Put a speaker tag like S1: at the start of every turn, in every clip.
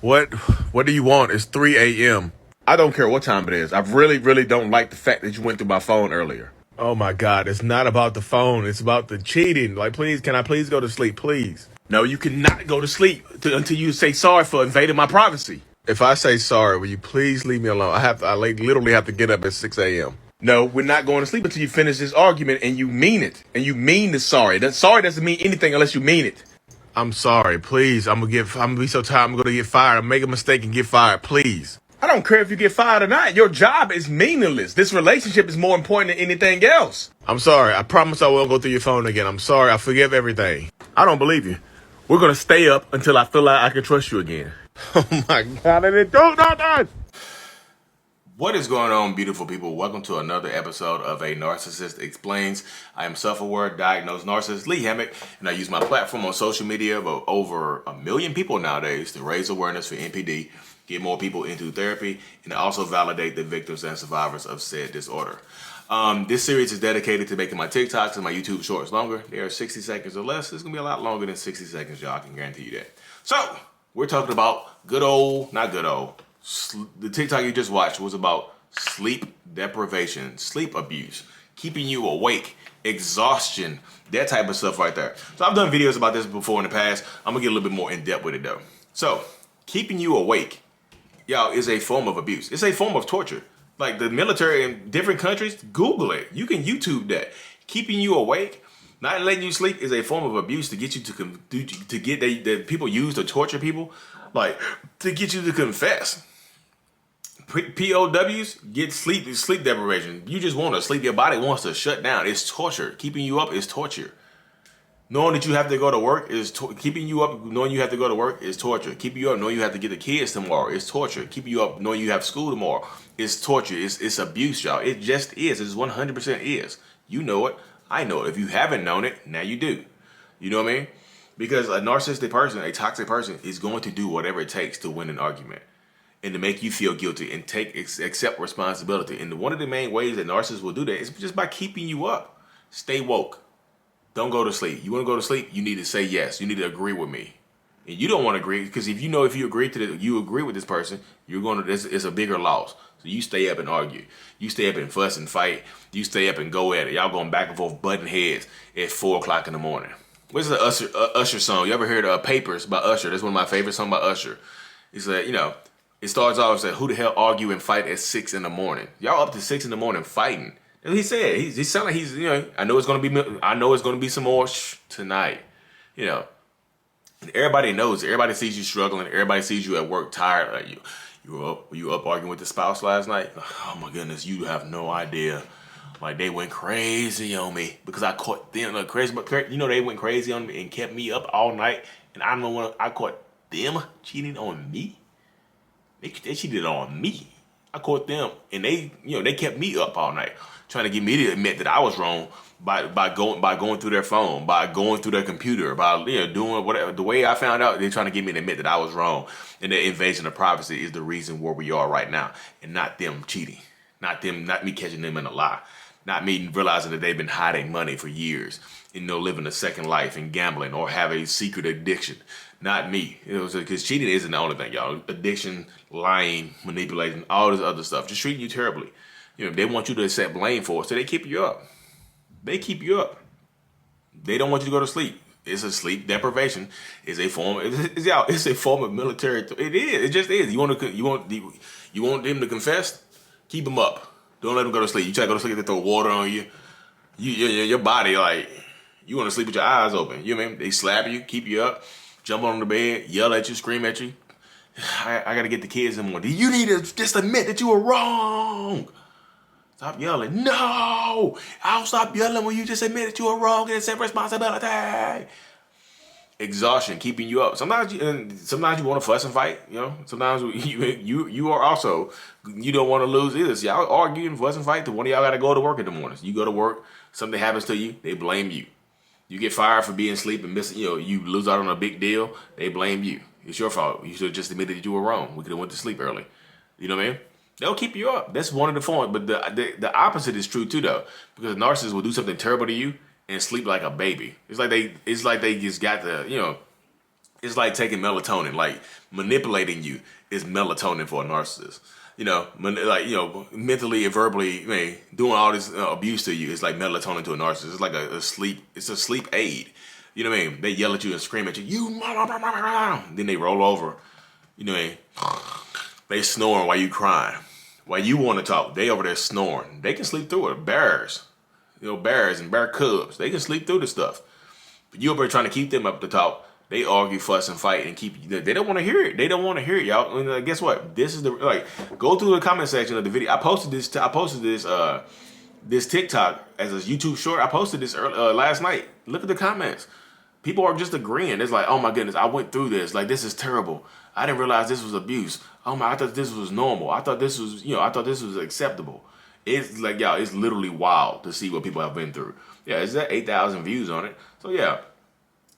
S1: What What do you want? It's 3 a.m. I don't care what time it is. I really don't like the fact that you went through my phone earlier. Oh my God, it's not about the phone. It's about the cheating. Like, please, can I please go to sleep, please? No, you cannot go to sleep until you say sorry for invading my privacy. If I say sorry, will you please leave me alone? Literally have to get up at 6 a.m. No, we're not going to sleep until you finish this argument and you mean it. And you mean the sorry. That sorry doesn't mean anything unless you mean it. I'm sorry, please. I'm gonna be so tired. I'm gonna get fired. I'm make a mistake and get fired, please. I don't care if you get fired or not. Your job is meaningless. This relationship is more important than anything else. I'm sorry. I promise I won't go through your phone again. I'm sorry. I forgive everything. I don't believe you. We're gonna stay up until I feel like I can trust you again. Oh my God! Don't. What is going on, beautiful people? Welcome to another episode of A Narcissist Explains. I am self-aware, diagnosed narcissist Lee Hammock, and I use my platform on social media of over 1 million people nowadays to raise awareness for NPD, get more people into therapy, and also validate the victims and survivors of said disorder. This series is dedicated to making my TikToks and my YouTube shorts longer. They are 60 seconds or less. It's going to be a lot longer than 60 seconds, y'all. I can guarantee you that. So, we're talking about the TikTok you just watched was about sleep deprivation, sleep abuse, keeping you awake, exhaustion, that type of stuff right there. So I've done videos about this before in the past. I'm gonna get a little bit more in depth with it though. So keeping you awake, y'all, is a form of abuse. It's a form of torture. Like the military in different countries, Google it. You can YouTube that. Keeping you awake, not letting you sleep is a form of abuse to get you to get that people use to torture people, like to get you to confess. POWs get sleep deprivation. You just want to sleep. Your body wants to shut down. It's torture. Keeping you up is torture. Knowing that you have to go to work is keeping you up. Knowing you have to go to work is torture. Keeping you up knowing you have to get the kids tomorrow is torture. Keeping you up knowing you have school tomorrow is torture. It's abuse, y'all. It just is. It's 100% is. You know it. I know it. If you haven't known it, now you do. You know what I mean? Because a narcissistic person, a toxic person, is going to do whatever it takes to win an argument and to make you feel guilty and accept responsibility. And one of the main ways that narcissists will do that is just by keeping you up. Stay woke. Don't go to sleep. You want to go to sleep? You need to say yes. You need to agree with me. And you don't want to agree because if you agree you agree with this person, it's a bigger loss. So you stay up and argue. You stay up and fuss and fight. You stay up and go at it. Y'all going back and forth, butting heads at 4 o'clock in the morning. What's the Usher song? You ever heard Papers by Usher? That's one of my favorite songs by Usher. It's like, it starts off saying, who the hell argue and fight at 6 in the morning? Y'all up to 6 in the morning fighting. And he said, he sounded like he's, I know it's gonna be some more tonight. And everybody knows it. Everybody sees you struggling. Everybody sees you at work tired. Like you up arguing with the spouse last night? Oh my goodness, you have no idea. Like they went crazy on me because I caught them crazy. But they went crazy on me and kept me up all night. And I don't know when I caught them cheating on me. They cheated on me. I caught them, and they kept me up all night, trying to get me to admit that I was wrong by going through their phone, by going through their computer, by doing whatever. The way I found out, they're trying to get me to admit that I was wrong, and the invasion of privacy is the reason where we are right now, and not them cheating, not me catching them in a lie, not me realizing that they've been hiding money for years, and living a second life and gambling or have a secret addiction. Not me. Because cheating isn't the only thing, y'all. Addiction, lying, manipulating, all this other stuff. Just treating you terribly. They want you to accept blame for it, so they keep you up. They keep you up. They don't want you to go to sleep. It's a sleep deprivation. It's a form. It's a form of military. It is. It just is. You want them to confess? Keep them up. Don't let them go to sleep. You try to go to sleep, they throw water on you. Your body, like, you want to sleep with your eyes open. You know what I mean? They slap you, keep you up, jump on the bed, yell at you, scream at you. I got to get the kids in the morning. You need to just admit that you were wrong. Stop yelling. No, I'll stop yelling when you just admit that you were wrong and accept responsibility. Exhaustion, keeping you up. Sometimes you want to fuss and fight. Sometimes you are also, you don't want to lose either. So y'all argue and fuss and fight. One of y'all got to go to work in the mornings. You go to work, something happens to you, they blame you. You get fired for being asleep and missing. You lose out on a big deal, they blame you. It's your fault. You should have just admitted that you were wrong. We could have went to sleep early. You know what I mean? They'll keep you up. That's one of the forms. But the opposite is true too, though, because narcissists will do something terrible to you and sleep like a baby. It's like they just got the It's like taking melatonin, like manipulating you is melatonin for a narcissist. Mentally and verbally, doing all this abuse to you is like melatonin to a narcissist. It's like it's a sleep aid. You know what I mean? They yell at you and scream at you, then they roll over. You know what I mean? They snoring while you crying. While you want to talk, they over there snoring. They can sleep through it. Bears and bear cubs, they can sleep through the stuff. But you over there trying to keep them up to talk. They argue, fuss, and fight, and keep. They don't want to hear it. They don't want to hear it, y'all. And guess what? This is go through the comment section of the video. I posted this TikTok as a YouTube short. I posted this last night. Look at the comments. People are just agreeing. It's like, oh my goodness, I went through this. Like, this is terrible. I didn't realize this was abuse. Oh my, I thought this was normal. I thought this was acceptable. It's like, y'all, it's literally wild to see what people have been through. Yeah, it's at 8,000 views on it. So yeah.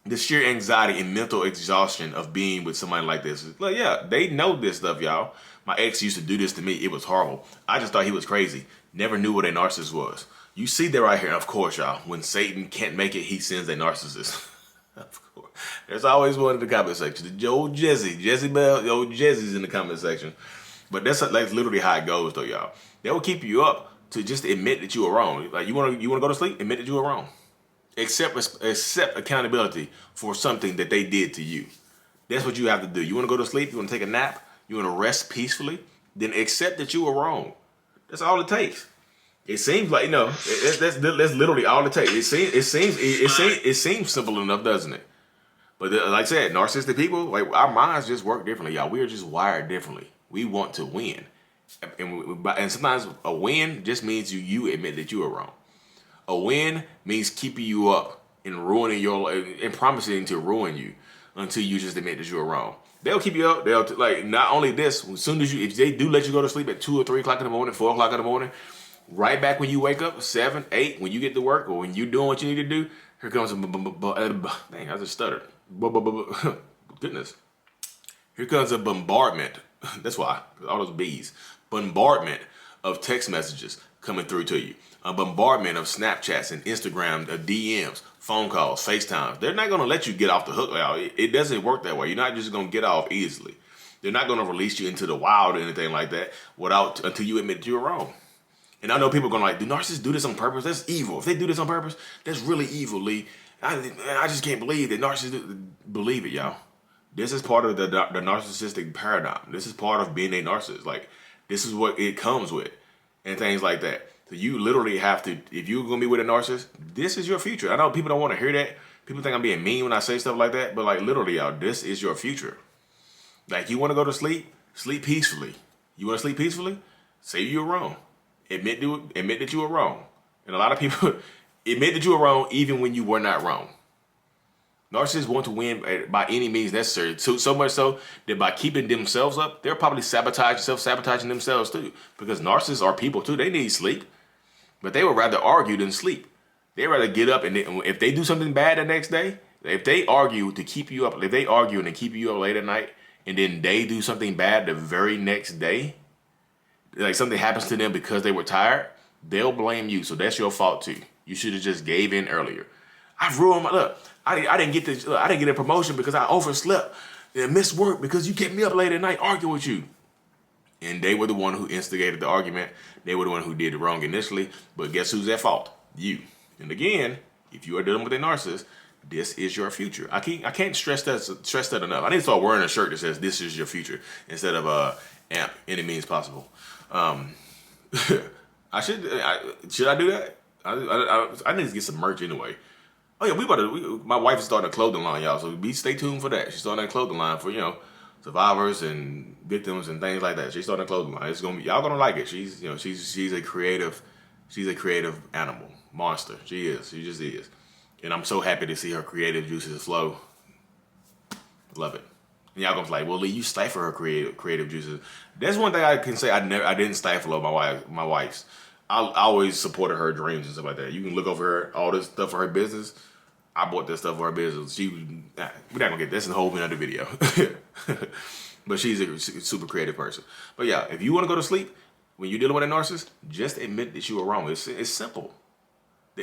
S1: The sheer anxiety and mental exhaustion of being with somebody like this. Like, yeah, they know this stuff, y'all. My ex used to do this to me. It was horrible. I just thought he was crazy. Never knew what a narcissist was. You see that right here. Of course, y'all. When Satan can't make it, he sends a narcissist. Of course. There's always one in the comment section. The old Jezebel, old Jezzy's in the comment section. But that's literally how it goes, though, y'all. They will keep you up to just admit that you were wrong. Like, you want to go to sleep? Admit that you were wrong. Accept accountability for something that they did to you. That's what you have to do. You want to go to sleep? You want to take a nap? You want to rest peacefully? Then accept that you were wrong. That's all it takes. It seems like, that's literally all it takes. It seems simple enough, doesn't it? But like I said, narcissistic people, like, our minds just work differently, y'all. We are just wired differently. We want to win, and sometimes a win just means you admit that you were wrong. A win means keeping you up and ruining your life and promising to ruin you until you just admit that you're wrong. They'll keep you up. They'll not only this, as soon as if they do let you go to sleep at 2 or 3 o'clock in the morning, 4 o'clock in the morning, right back when you wake up, 7, 8, when you get to work or when you're doing what you need to do, here comes a dang, I just stuttered. Goodness. Here comes a bombardment. That's why, all those bees. Bombardment of text messages coming through to you. A bombardment of Snapchats and Instagram, DMs, phone calls, FaceTimes. They're not going to let you get off the hook. It doesn't work that way. You're not just going to get off easily. They're not going to release you into the wild or anything like that until you admit that you're wrong. And I know people are going to do narcissists do this on purpose? That's evil. If they do this on purpose, that's really evil, Lee. I just can't believe that narcissists believe it, y'all. This is part of the narcissistic paradigm. This is part of being a narcissist. Like, this is what it comes with and things like that. So you literally have to, if you're going to be with a narcissist, this is your future. I know people don't want to hear that. People think I'm being mean when I say stuff like that. But like, literally, y'all, this is your future. Like, you want to go to sleep? Sleep peacefully. You want to sleep peacefully? Say you're wrong. Admit that you were wrong. And a lot of people admit that you were wrong even when you were not wrong. Narcissists want to win by any means necessary. So much so that by keeping themselves up, they're probably self-sabotaging themselves too. Because narcissists are people too. They need sleep. But they would rather argue than sleep. They'd rather get up and if they do something bad the next day, if they argue to keep you up, if they argue and keep you up late at night, and then they do something bad the very next day, like something happens to them because they were tired, they'll blame you. So that's your fault too. You should have just gave in earlier. I've ruined my look. I didn't get this. I didn't get a promotion because I overslept and missed work because you kept me up late at night arguing with you. And they were the one who instigated the argument. They were the one who did it wrong initially. But guess who's at fault? You. And again, if you are dealing with a narcissist, this is your future. I can't stress that enough. I need to start wearing a shirt that says "This is your future" instead of "AMP" any means possible. Should I do that? I need to get some merch anyway. Oh yeah, my wife is starting a clothing line, y'all. So stay tuned for that. She's starting a clothing line for survivors and victims and things like that. She's starting a clothing line. It's gonna be, y'all gonna like it. She's a creative animal monster. She just is. And I'm so happy to see her creative juices flow. Love it. And y'all gonna be like, well, Lee, you stifle her creative juices. That's one thing I can say. I didn't stifle my wife's. I always supported her dreams and stuff like that. You can look over her, all this stuff for her business. I bought this stuff for her business. We're not gonna get this in the whole another video. But she's a super creative person. But yeah, if you want to go to sleep when you're dealing with a narcissist, just admit that you were wrong. It's simple.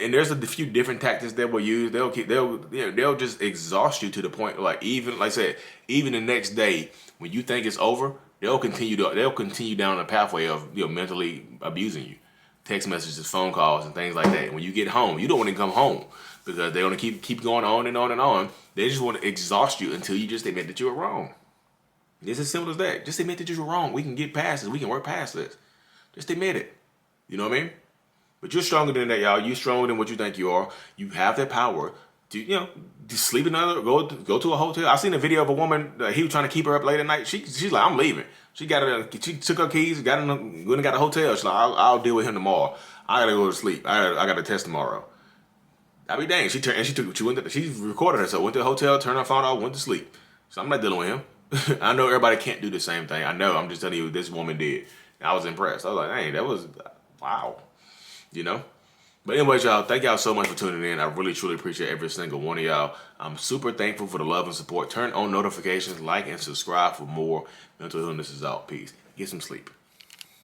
S1: And there's a few different tactics they will use. They'll just exhaust you to the point, like, even like I said, even the next day when you think it's over, they'll continue down the pathway of mentally abusing you. Text messages, phone calls, and things like that. When you get home, you don't want to come home because they want to keep going on and on and on. They just want to exhaust you until you just admit that you were wrong. It's as simple as that. Just admit that you were wrong. We can get past this. We can work past this. Just admit it. You know what I mean? But you're stronger than that, y'all. You're stronger than what you think you are. You have that power to, to sleep another, go to a hotel. I seen a video of a woman. He was trying to keep her up late at night. She's like, I'm leaving. She took her keys, went and got a hotel. She's like, I'll deal with him tomorrow. I gotta go to sleep. I got a test tomorrow. I mean, dang. She recorded herself. Went to the hotel, turned her phone off, went to sleep. So I'm not dealing with him. I know everybody can't do the same thing. I know. I'm just telling you what this woman did. And I was impressed. I was like, dang, that was wow. But anyways, y'all, thank y'all so much for tuning in. I really, truly appreciate every single one of y'all. I'm super thankful for the love and support. Turn on notifications, like, and subscribe for more. Mental Illness is out. Peace. Get some sleep.